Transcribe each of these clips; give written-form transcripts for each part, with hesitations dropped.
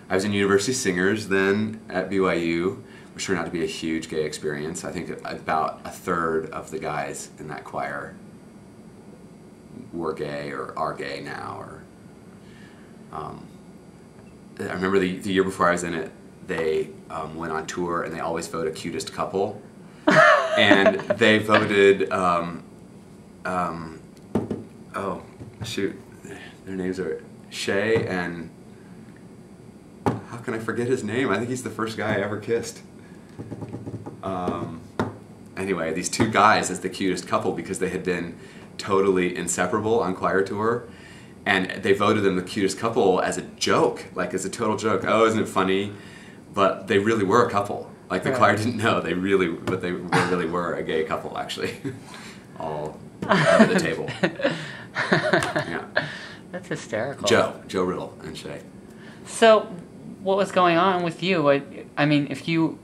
I was in University Singers then at BYU, which turned out to be a huge gay experience. I think about a third of the guys in that choir were gay or are gay now. Or I remember the year before I was in it, they went on tour and they always vote a cutest couple. And they voted, oh shoot, their names are Shay and, how can I forget his name? I think he's the first guy I ever kissed. Anyway, these two guys as the cutest couple because they had been totally inseparable on choir tour. And they voted them the cutest couple as a joke, like as a total joke. Oh, isn't it funny? But they really were a couple. Like the choir didn't know, they really were a gay couple actually. All under the table. Yeah. That's hysterical. Joe Riddle and Shay. So, what was going on with you? I mean, if you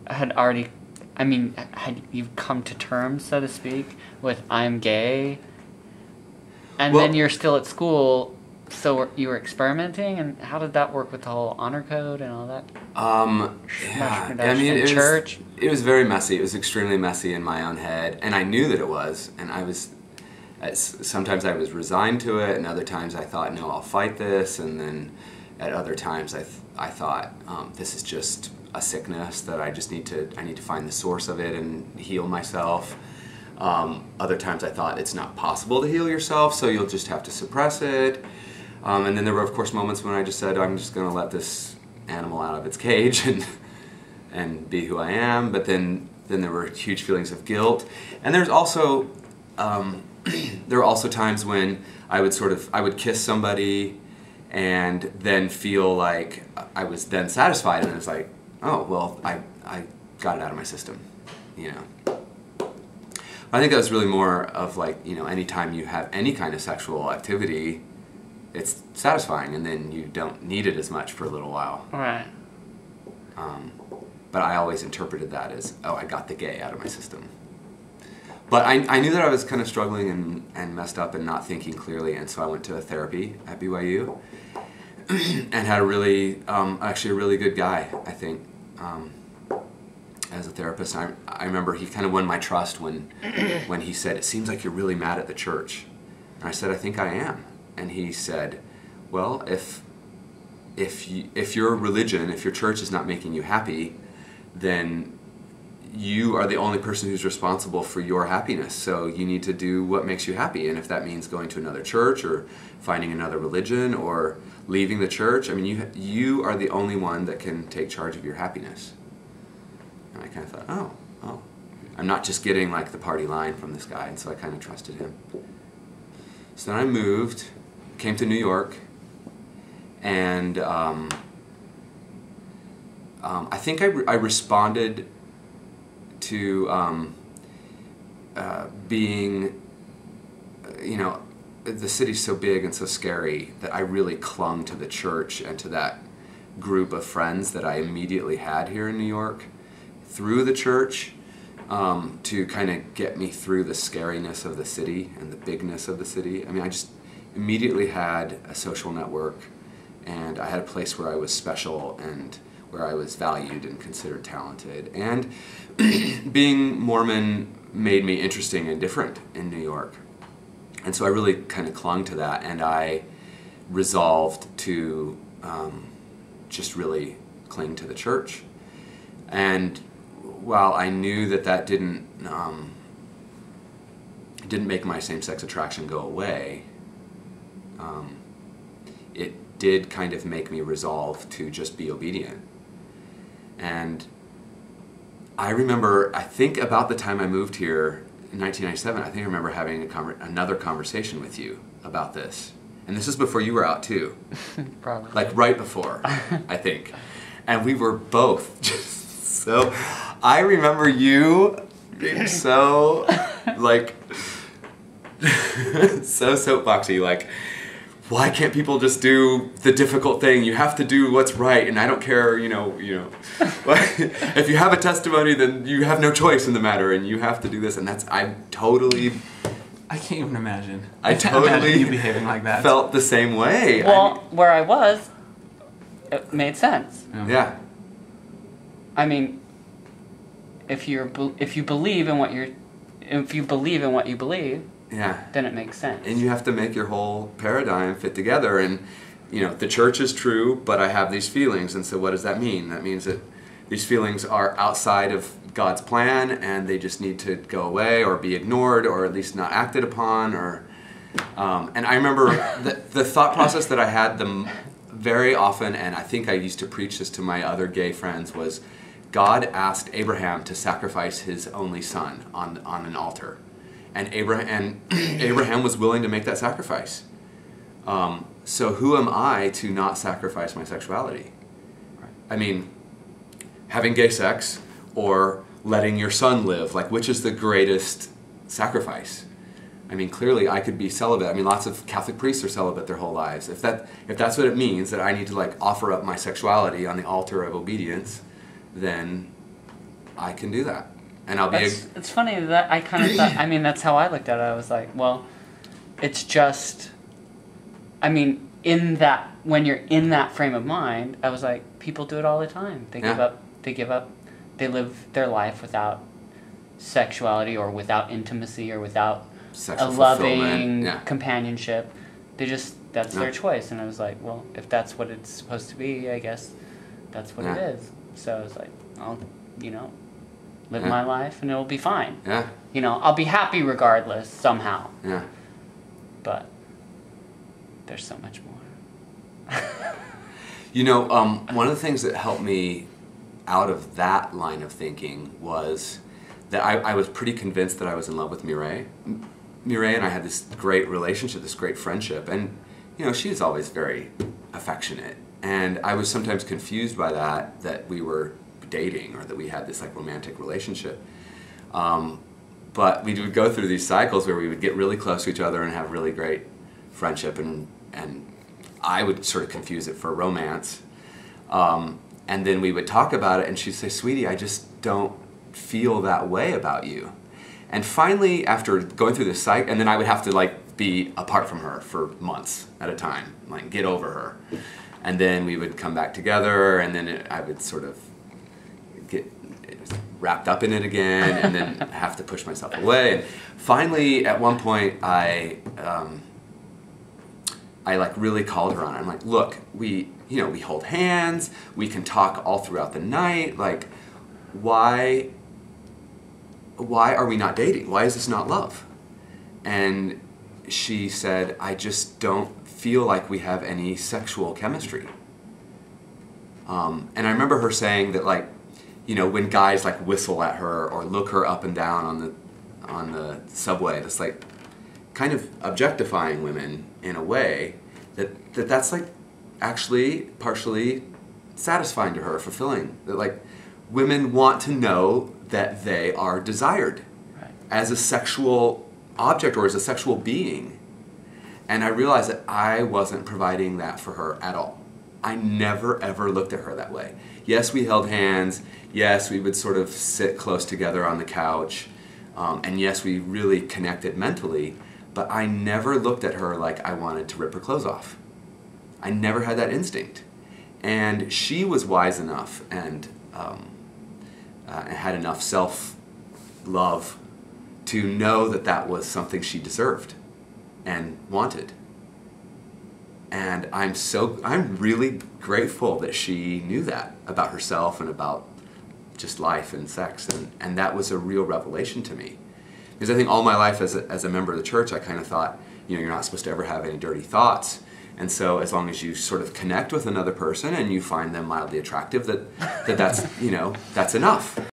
had already, had you come to terms, so to speak, with I'm gay, and then you're still at school, so you were experimenting, and how did that work with the whole honor code and all that? Yeah, I mean, it was very messy. It was extremely messy in my own head, and I knew that it was, and sometimes I was resigned to it, and other times I thought, no, I'll fight this, and then at other times I thought, this is just a sickness that I need to find the source of it and heal myself. Other times I thought it's not possible to heal yourself, so you'll just have to suppress it. And then there were, of course, moments when I just said, I'm just going to let this animal out of its cage and be who I am. But then there were huge feelings of guilt. And there's also, there were also times when I would kiss somebody and then feel like I was then satisfied, and it was like, oh, well, I got it out of my system, you know. I think that was really more of like, you know, anytime you have any kind of sexual activity, it's satisfying, and then you don't need it as much for a little while. Right. But I always interpreted that as, oh, I got the gay out of my system. But I knew that I was kind of struggling and messed up and not thinking clearly, and so I went to therapy at BYU and had actually a really good guy, I think, as a therapist. I remember he kind of won my trust when he said, it seems like you're really mad at the church. And I said, I think I am. And he said, well, if your religion, if your church is not making you happy, then you are the only person who's responsible for your happiness. So you need to do what makes you happy. And if that means going to another church or finding another religion or leaving the church, I mean, you are the only one that can take charge of your happiness. And I kind of thought, oh, I'm not just getting like the party line from this guy. And so I kind of trusted him. So then I moved, came to New York, and I think I responded to being, you know, the city's so big and so scary that I really clung to the church and to that group of friends that I immediately had here in New York through the church to kind of get me through the scariness of the city and the bigness of the city. I mean, I just immediately had a social network, and I had a place where I was special and where I was valued and considered talented. And being Mormon made me interesting and different in New York. And so I really kind of clung to that, and I resolved to just really cling to the church. And while I knew that didn't make my same-sex attraction go away, it did kind of make me resolve to just be obedient. And I remember, I think about the time I moved here in 1997, I think I remember having another conversation with you about this. And this is before you were out too. Probably. Like right before, I think. And we were both just so, I remember you being so, like, so soapboxy, like, why can't people just do the difficult thing? You have to do what's right, and I don't care, you know. If you have a testimony, then you have no choice in the matter, and you have to do this. And I can't even imagine. I totally you behaving like that. Felt the same way. Well, where I was, it made sense. Yeah. I mean, if you believe in what you believe, yeah, then it makes sense. And you have to make your whole paradigm fit together. And you know, the church is true, but I have these feelings, and so what does that mean? That means that these feelings are outside of God's plan, and they just need to go away or be ignored, or at least not acted upon. Or and I remember the thought process that I had very often, and I think I used to preach this to my other gay friends, was God asked Abraham to sacrifice his only son on an altar. And Abraham was willing to make that sacrifice. So who am I to not sacrifice my sexuality? I mean, having gay sex or letting your son live, like, which is the greatest sacrifice? I mean, clearly I could be celibate. I mean, lots of Catholic priests are celibate their whole lives. If that's what it means, that I need to like offer up my sexuality on the altar of obedience, then I can do that. And I'll be... It's funny that I kind of thought, I mean, that's how I looked at it. I was like, well, it's just, I mean, when you're in that frame of mind, I was like, people do it all the time. They give up, they live their life without sexuality or without intimacy or without sexual a loving yeah. companionship. That's their choice. And I was like, well, if that's what it's supposed to be, I guess that's what it is. So I was like, I'll, live my life and it'll be fine. Yeah. I'll be happy regardless somehow. Yeah. But there's so much more. One of the things that helped me out of that line of thinking was that I was pretty convinced that I was in love with Mireille. Mireille and I had this great relationship, this great friendship, and she was always very affectionate. And I was sometimes confused by that we were dating or that we had this like romantic relationship. But we would go through these cycles where we would get really close to each other and have really great friendship, and I would sort of confuse it for romance. And then we would talk about it and she'd say, "Sweetie, I just don't feel that way about you." And finally, after going through this cycle, and then I would have to like be apart from her for months at a time, like get over her. And then we would come back together, and then I would sort of get wrapped up in it again, and then have to push myself away. And finally, at one point, I like really called her on it. I'm like, "Look, we hold hands, we can talk all throughout the night. Like, why are we not dating? Why is this not love?" And she said, "I just don't feel like we have any sexual chemistry." And I remember her saying that, like, when guys like whistle at her or look her up and down on the subway, that's like kind of objectifying women in a way that's like actually partially satisfying to her, fulfilling. That like women want to know that they are desired as a sexual object or as a sexual being. And I realized that I wasn't providing that for her at all. I never ever looked at her that way. Yes, we held hands. Yes, we would sort of sit close together on the couch. And yes, we really connected mentally. But I never looked at her like I wanted to rip her clothes off. I never had that instinct. And she was wise enough and had enough self-love to know that that was something she deserved and wanted. And I'm really grateful that she knew that about herself and about just life and sex, and that was a real revelation to me. Because I think all my life as a member of the church, I kind of thought, you're not supposed to ever have any dirty thoughts. And so as long as you sort of connect with another person and you find them mildly attractive, that's enough.